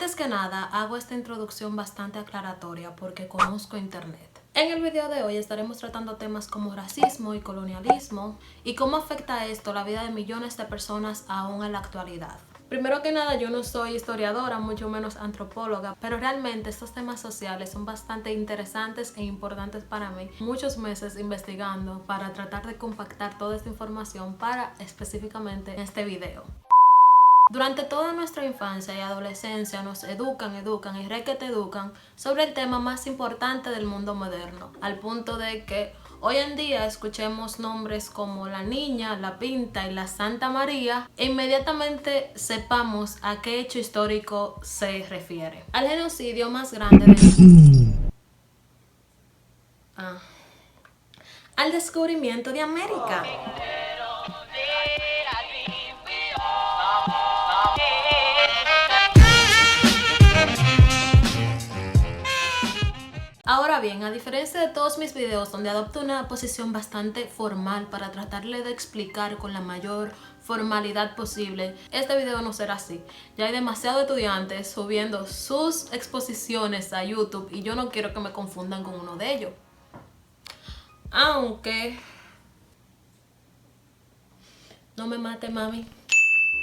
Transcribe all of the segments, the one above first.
Antes que nada, hago esta introducción bastante aclaratoria porque conozco internet. En el video de hoy estaremos tratando temas como racismo y colonialismo y cómo afecta esto la vida de millones de personas aún en la actualidad. Primero que nada, yo no soy historiadora, mucho menos antropóloga, pero realmente estos temas sociales son bastante interesantes e importantes para mí. Muchos meses investigando para tratar de compactar toda esta información para específicamente este video. Durante toda nuestra infancia y adolescencia nos educan y requete educan sobre el tema más importante del mundo moderno, al punto de que hoy en día escuchemos nombres como la Niña, la Pinta y la Santa María e inmediatamente sepamos a qué hecho histórico se refiere. Al genocidio más grande al descubrimiento de América. Ahora bien, a diferencia de todos mis videos donde adopto una posición bastante formal para tratarle de explicar con la mayor formalidad posible, este video no será así. Ya hay demasiados estudiantes subiendo sus exposiciones a YouTube y yo no quiero que me confundan con uno de ellos. Aunque... no me mate, mami.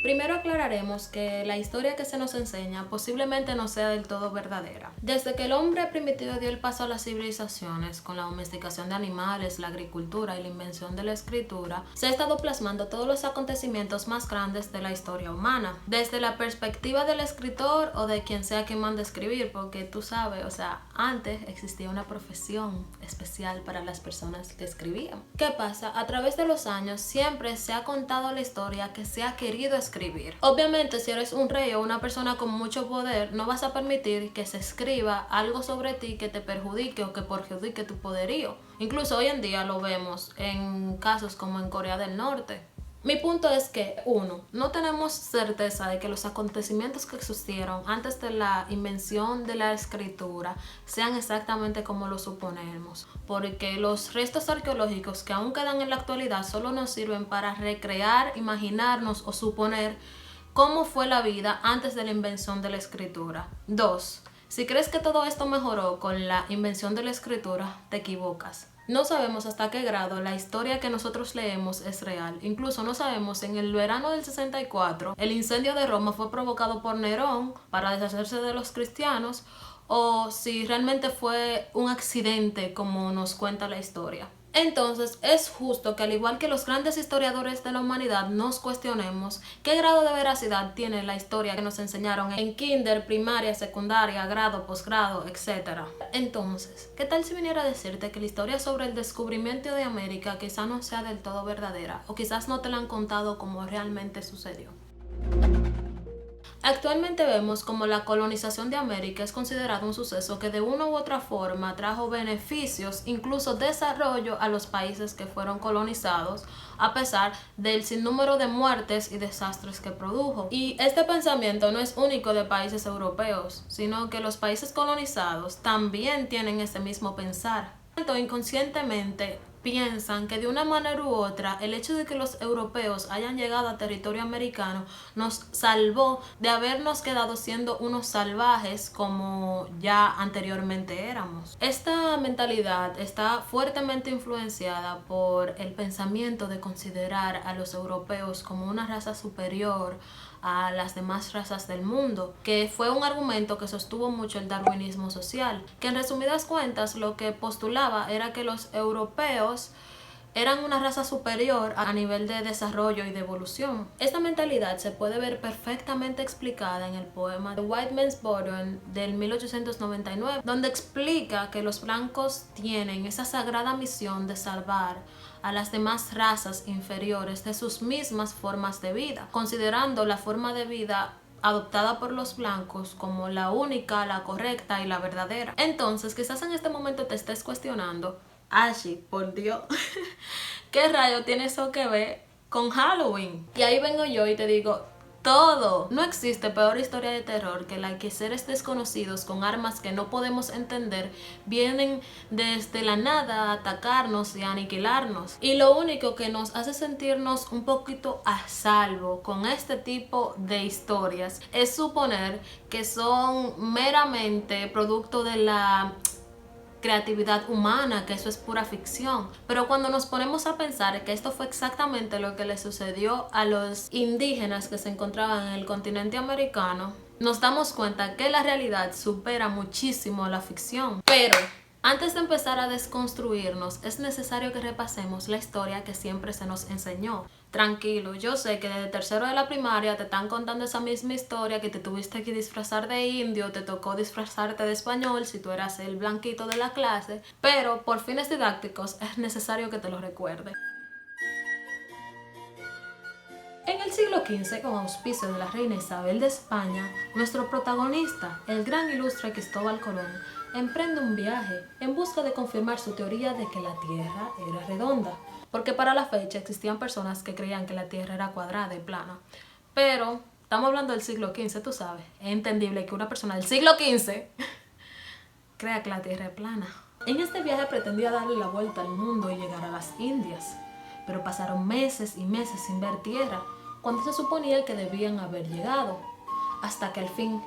Primero aclararemos que la historia que se nos enseña posiblemente no sea del todo verdadera. Desde que el hombre primitivo dio el paso a las civilizaciones con la domesticación de animales, la agricultura y la invención de la escritura, se ha estado plasmando todos los acontecimientos más grandes de la historia humana. Desde la perspectiva del escritor o de quien sea que mande escribir, porque tú sabes, antes existía una profesión especial para las personas que escribían. ¿Qué pasa? A través de los años siempre se ha contado la historia que se ha querido escribir. Obviamente, si eres un rey o una persona con mucho poder, no vas a permitir que se escriba algo sobre ti que te perjudique o que perjudique tu poderío. Incluso hoy en día lo vemos en casos como en Corea del Norte. Mi punto es que, 1. No tenemos certeza de que los acontecimientos que existieron antes de la invención de la escritura sean exactamente como lo suponemos, porque los restos arqueológicos que aún quedan en la actualidad solo nos sirven para recrear, imaginarnos o suponer cómo fue la vida antes de la invención de la escritura. 2. Si crees que todo esto mejoró con la invención de la escritura, te equivocas. No sabemos hasta qué grado la historia que nosotros leemos es real. Incluso no sabemos si en el verano del 64 el incendio de Roma fue provocado por Nerón para deshacerse de los cristianos o si realmente fue un accidente como nos cuenta la historia. Entonces es justo que al igual que los grandes historiadores de la humanidad nos cuestionemos qué grado de veracidad tiene la historia que nos enseñaron en kinder, primaria, secundaria, grado, posgrado, etc. Entonces, ¿qué tal si viniera a decirte que la historia sobre el descubrimiento de América quizá no sea del todo verdadera o quizás no te la han contado como realmente sucedió? Actualmente vemos como la colonización de América es considerado un suceso que de una u otra forma trajo beneficios, incluso desarrollo a los países que fueron colonizados, a pesar del sinnúmero de muertes y desastres que produjo. Y este pensamiento no es único de países europeos, sino que los países colonizados también tienen ese mismo pensar. Inconscientemente piensan que de una manera u otra el hecho de que los europeos hayan llegado a territorio americano nos salvó de habernos quedado siendo unos salvajes como ya anteriormente éramos. Esta mentalidad está fuertemente influenciada por el pensamiento de considerar a los europeos como una raza superior a las demás razas del mundo, que fue un argumento que sostuvo mucho el darwinismo social, que en resumidas cuentas lo que postulaba era que los europeos eran una raza superior a nivel de desarrollo y de evolución. Esta mentalidad se puede ver perfectamente explicada en el poema The White Man's Burden del 1899, donde explica que los blancos tienen esa sagrada misión de salvar a las demás razas inferiores de sus mismas formas de vida, considerando la forma de vida adoptada por los blancos como la única, la correcta y la verdadera. Entonces, quizás en este momento te estés cuestionando, Ashley, por Dios, ¿qué rayo tiene eso que ver con Halloween? Y ahí vengo yo y te digo, todo. No existe peor historia de terror que la que seres desconocidos con armas que no podemos entender vienen desde la nada a atacarnos y a aniquilarnos. Y lo único que nos hace sentirnos un poquito a salvo con este tipo de historias es suponer que son meramente producto de la creatividad humana, que eso es pura ficción. Pero cuando nos ponemos a pensar que esto fue exactamente lo que le sucedió a los indígenas que se encontraban en el continente americano, nos damos cuenta que la realidad supera muchísimo la ficción. Pero antes de empezar a desconstruirnos, es necesario que repasemos la historia que siempre se nos enseñó. Tranquilo, yo sé que desde tercero de la primaria te están contando esa misma historia, que te tuviste que disfrazar de indio, te tocó disfrazarte de español si tú eras el blanquito de la clase, pero por fines didácticos es necesario que te lo recuerde. En el siglo XV, con auspicio de la reina Isabel de España, nuestro protagonista, el gran ilustre Cristóbal Colón, emprende un viaje en busca de confirmar su teoría de que la Tierra era redonda, porque para la fecha existían personas que creían que la Tierra era cuadrada y plana. Pero estamos hablando del siglo XV, tú sabes, es entendible que una persona del siglo XV crea que la Tierra es plana. En este viaje pretendía darle la vuelta al mundo y llegar a las Indias, pero pasaron meses y meses sin ver tierra, cuando se suponía que debían haber llegado, hasta que al fin,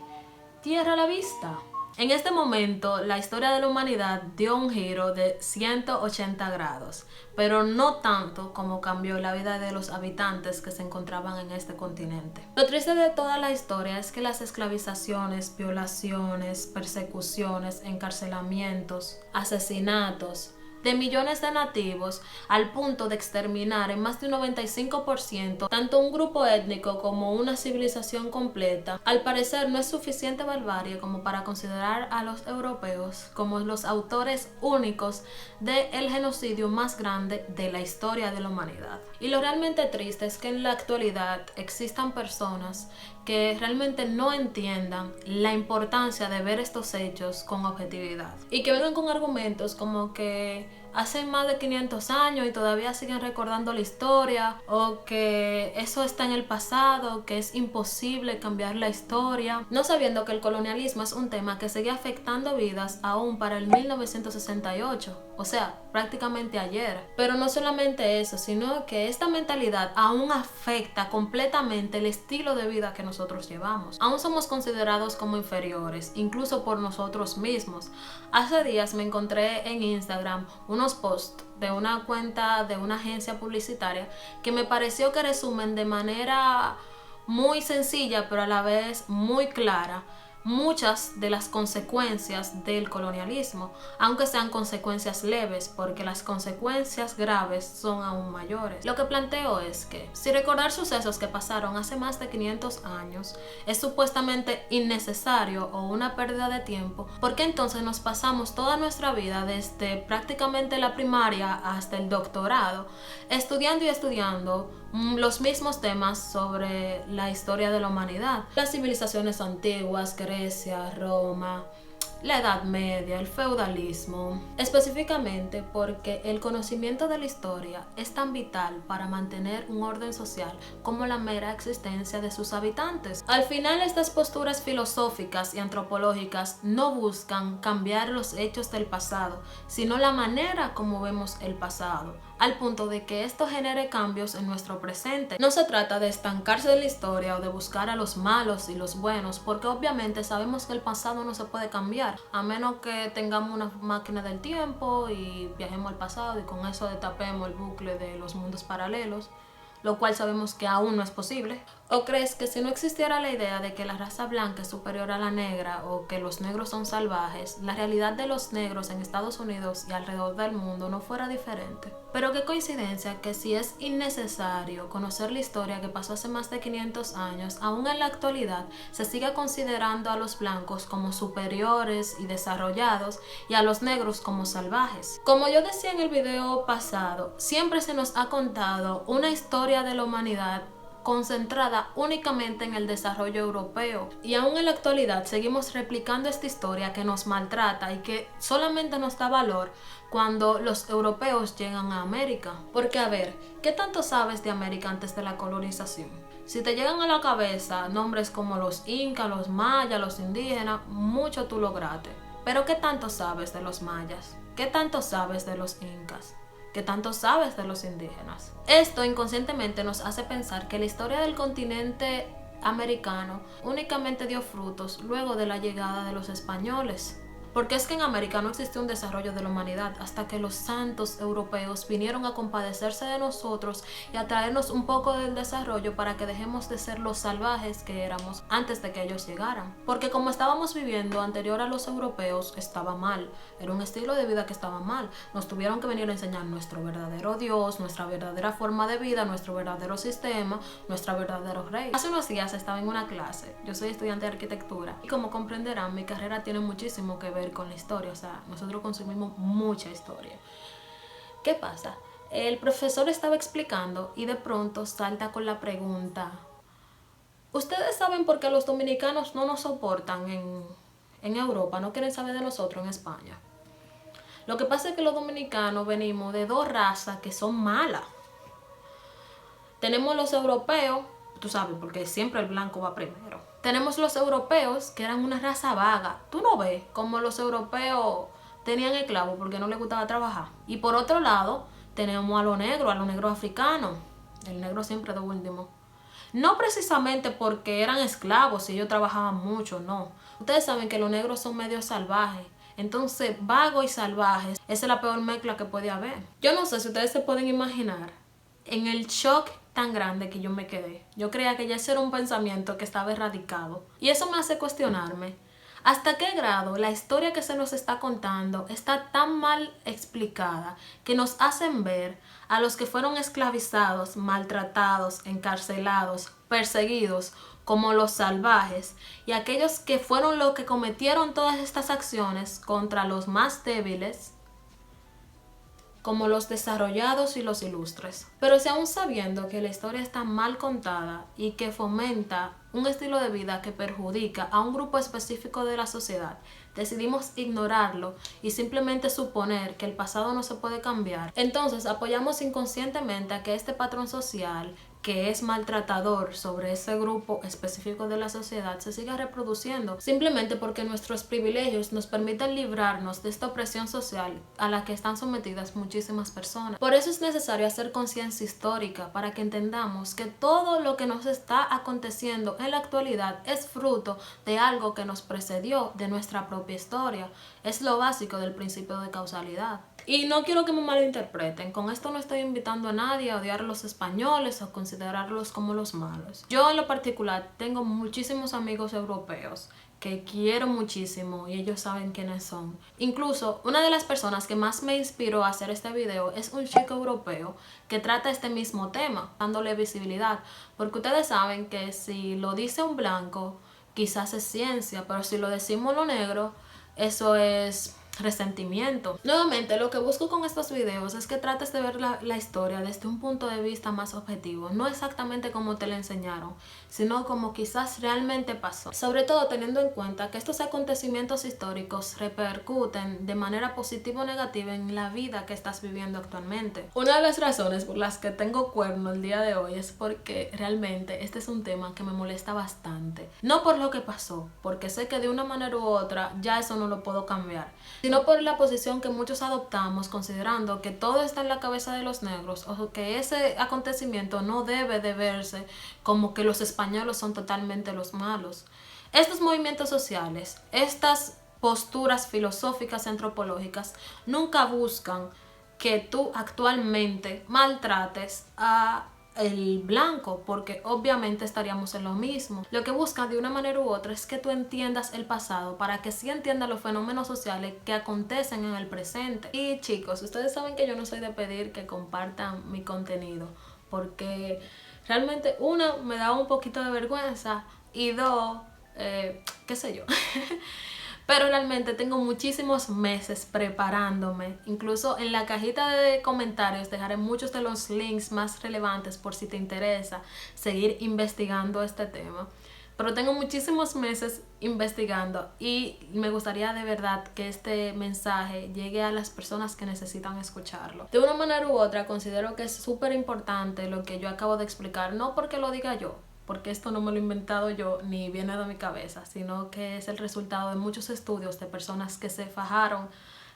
tierra a la vista. En este momento, la historia de la humanidad dio un giro de 180 grados, pero no tanto como cambió la vida de los habitantes que se encontraban en este continente. Lo triste de toda la historia es que las esclavizaciones, violaciones, persecuciones, encarcelamientos, asesinatos de millones de nativos, al punto de exterminar en más de un 95% tanto un grupo étnico como una civilización completa, al parecer no es suficiente barbarie como para considerar a los europeos como los autores únicos del genocidio más grande de la historia de la humanidad. Y lo realmente triste es que en la actualidad existan personas que realmente no entiendan la importancia de ver estos hechos con objetividad y que vengan con argumentos como que hace más de 500 años y todavía siguen recordando la historia, o que eso está en el pasado, que es imposible cambiar la historia, no sabiendo que el colonialismo es un tema que sigue afectando vidas aún para el 1968, o sea, prácticamente ayer. Pero no solamente eso, sino que esta mentalidad aún afecta completamente el estilo de vida que nosotros llevamos. Aún somos considerados como inferiores, incluso por nosotros mismos. Hace días me encontré en Instagram unos posts de una cuenta de una agencia publicitaria que me pareció que resumen de manera muy sencilla, pero a la vez muy clara, muchas de las consecuencias del colonialismo, aunque sean consecuencias leves, porque las consecuencias graves son aún mayores. Lo que planteo es que si recordar sucesos que pasaron hace más de 500 años es supuestamente innecesario o una pérdida de tiempo, ¿por qué entonces nos pasamos toda nuestra vida desde prácticamente la primaria hasta el doctorado estudiando y estudiando los mismos temas sobre la historia de la humanidad? Las civilizaciones antiguas, Grecia, Roma, la Edad Media, el feudalismo, específicamente porque el conocimiento de la historia es tan vital para mantener un orden social como la mera existencia de sus habitantes. Al final, estas posturas filosóficas y antropológicas no buscan cambiar los hechos del pasado, sino la manera como vemos el pasado, al punto de que esto genere cambios en nuestro presente. No se trata de estancarse de la historia o de buscar a los malos y los buenos, porque obviamente sabemos que el pasado no se puede cambiar, a menos que tengamos una máquina del tiempo y viajemos al pasado y con eso destapemos el bucle de los mundos paralelos, lo cual sabemos que aún no es posible. ¿O crees que si no existiera la idea de que la raza blanca es superior a la negra o que los negros son salvajes, la realidad de los negros en Estados Unidos y alrededor del mundo no fuera diferente? Pero qué coincidencia que si es innecesario conocer la historia que pasó hace más de 500 años, aún en la actualidad se sigue considerando a los blancos como superiores y desarrollados y a los negros como salvajes. Como yo decía en el video pasado, siempre se nos ha contado una historia de la humanidad concentrada únicamente en el desarrollo europeo. Y aún en la actualidad seguimos replicando esta historia que nos maltrata y que solamente nos da valor cuando los europeos llegan a América. Porque a ver, ¿qué tanto sabes de América antes de la colonización? Si te llegan a la cabeza nombres como los incas, los mayas, los indígenas, mucho tú lograste. Pero ¿qué tanto sabes de los mayas? ¿Qué tanto sabes de los incas? ¿Qué tanto sabes de los indígenas? Esto inconscientemente nos hace pensar que la historia del continente americano únicamente dio frutos luego de la llegada de los españoles. Porque es que en América no existió un desarrollo de la humanidad hasta que los santos europeos vinieron a compadecerse de nosotros y a traernos un poco del desarrollo para que dejemos de ser los salvajes que éramos antes de que ellos llegaran. Porque como estábamos viviendo anterior a los europeos, estaba mal. Era un estilo de vida que estaba mal. Nos tuvieron que venir a enseñar nuestro verdadero Dios, nuestra verdadera forma de vida, nuestro verdadero sistema, nuestro verdadero rey. Hace unos días estaba en una clase. Yo soy estudiante de arquitectura y como comprenderán, mi carrera tiene muchísimo que ver con la historia, o sea, nosotros consumimos mucha historia. ¿Qué pasa? El profesor estaba explicando y de pronto salta con la pregunta: ¿ustedes saben por qué los dominicanos no nos soportan en Europa? No quieren saber de nosotros en España. Lo que pasa es que los dominicanos venimos de dos razas que son malas. Tenemos los europeos, tú sabes, porque siempre el blanco va primero. Tenemos los europeos, que eran una raza vaga. Tú no ves como los europeos tenían esclavos porque no les gustaba trabajar. Y por otro lado, tenemos a los negros africanos. El negro siempre de último. No precisamente porque eran esclavos y ellos trabajaban mucho, no. Ustedes saben que los negros son medio salvajes. Entonces, vago y salvajes, esa es la peor mezcla que puede haber. Yo no sé si ustedes se pueden imaginar en el shock tan grande que yo me quedé. Yo creía que ya ese era un pensamiento que estaba erradicado. Y eso me hace cuestionarme hasta qué grado la historia que se nos está contando está tan mal explicada que nos hacen ver a los que fueron esclavizados, maltratados, encarcelados, perseguidos como los salvajes, y aquellos que fueron los que cometieron todas estas acciones contra los más débiles como los desarrollados y los ilustres. Pero si aún sabiendo que la historia está mal contada y que fomenta un estilo de vida que perjudica a un grupo específico de la sociedad, decidimos ignorarlo y simplemente suponer que el pasado no se puede cambiar, entonces apoyamos inconscientemente a que este patrón social que es maltratador sobre ese grupo específico de la sociedad se siga reproduciendo, simplemente porque nuestros privilegios nos permiten librarnos de esta opresión social a la que están sometidas muchísimas personas. Por eso es necesario hacer conciencia histórica para que entendamos que todo lo que nos está aconteciendo en la actualidad es fruto de algo que nos precedió, de nuestra propia historia. Es lo básico del principio de causalidad. Y no quiero que me malinterpreten, con esto no estoy invitando a nadie a odiar a los españoles o considerarlos como los malos. Yo en lo particular tengo muchísimos amigos europeos que quiero muchísimo y ellos saben quiénes son. Incluso una de las personas que más me inspiró a hacer este video es un chico europeo que trata este mismo tema, dándole visibilidad, porque ustedes saben que si lo dice un blanco quizás es ciencia, pero si lo decimos lo negro, eso es resentimiento. Nuevamente, lo que busco con estos videos es que trates de ver la historia desde un punto de vista más objetivo, no exactamente como te la enseñaron, sino como quizás realmente pasó. Sobre todo teniendo en cuenta que estos acontecimientos históricos repercuten de manera positiva o negativa en la vida que estás viviendo actualmente. Una de las razones por las que tengo cuerno el día de hoy es porque realmente este es un tema que me molesta bastante. No por lo que pasó, porque sé que de una manera u otra ya eso no lo puedo cambiar, sino por la posición que muchos adoptamos considerando que todo está en la cabeza de los negros o que ese acontecimiento no debe de verse como que los españoles son totalmente los malos. Estos movimientos sociales, estas posturas filosóficas y antropológicas nunca buscan que tú actualmente maltrates a el blanco, porque obviamente estaríamos en lo mismo. Lo que busca de una manera u otra es que tú entiendas el pasado para que sí entiendas los fenómenos sociales que acontecen en el presente. Y chicos, ustedes saben que yo no soy de pedir que compartan mi contenido, porque realmente uno, me da un poquito de vergüenza y dos, qué sé yo. Pero realmente tengo muchísimos meses preparándome. Incluso en la cajita de comentarios dejaré muchos de los links más relevantes por si te interesa seguir investigando este tema. Pero tengo muchísimos meses investigando y me gustaría de verdad que este mensaje llegue a las personas que necesitan escucharlo. De una manera u otra considero que es súper importante lo que yo acabo de explicar, no porque lo diga yo, porque esto no me lo he inventado yo ni viene de mi cabeza, sino que es el resultado de muchos estudios de personas que se fajaron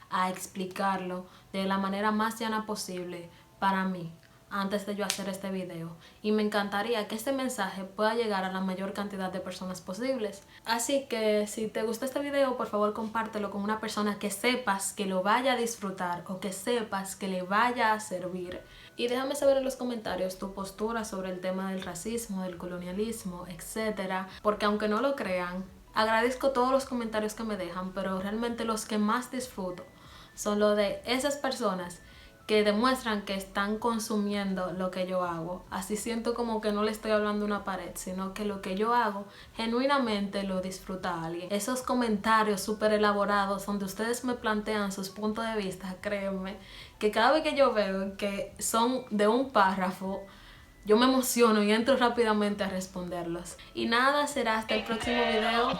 a explicarlo de la manera más llana posible para mí antes de yo hacer este video, y me encantaría que este mensaje pueda llegar a la mayor cantidad de personas posibles. Así que si te gustó este video, por favor compártelo con una persona que sepas que lo vaya a disfrutar o que sepas que le vaya a servir. Y déjame saber en los comentarios tu postura sobre el tema del racismo, del colonialismo, etc. Porque aunque no lo crean, agradezco todos los comentarios que me dejan, pero realmente los que más disfruto son los de esas personas que demuestran que están consumiendo lo que yo hago. Así siento como que no le estoy hablando a una pared, sino que lo que yo hago genuinamente lo disfruta alguien. Esos comentarios súper elaborados donde ustedes me plantean sus puntos de vista, créanme que cada vez que yo veo que son de un párrafo, yo me emociono y entro rápidamente a responderlos. Y nada, será hasta el próximo video.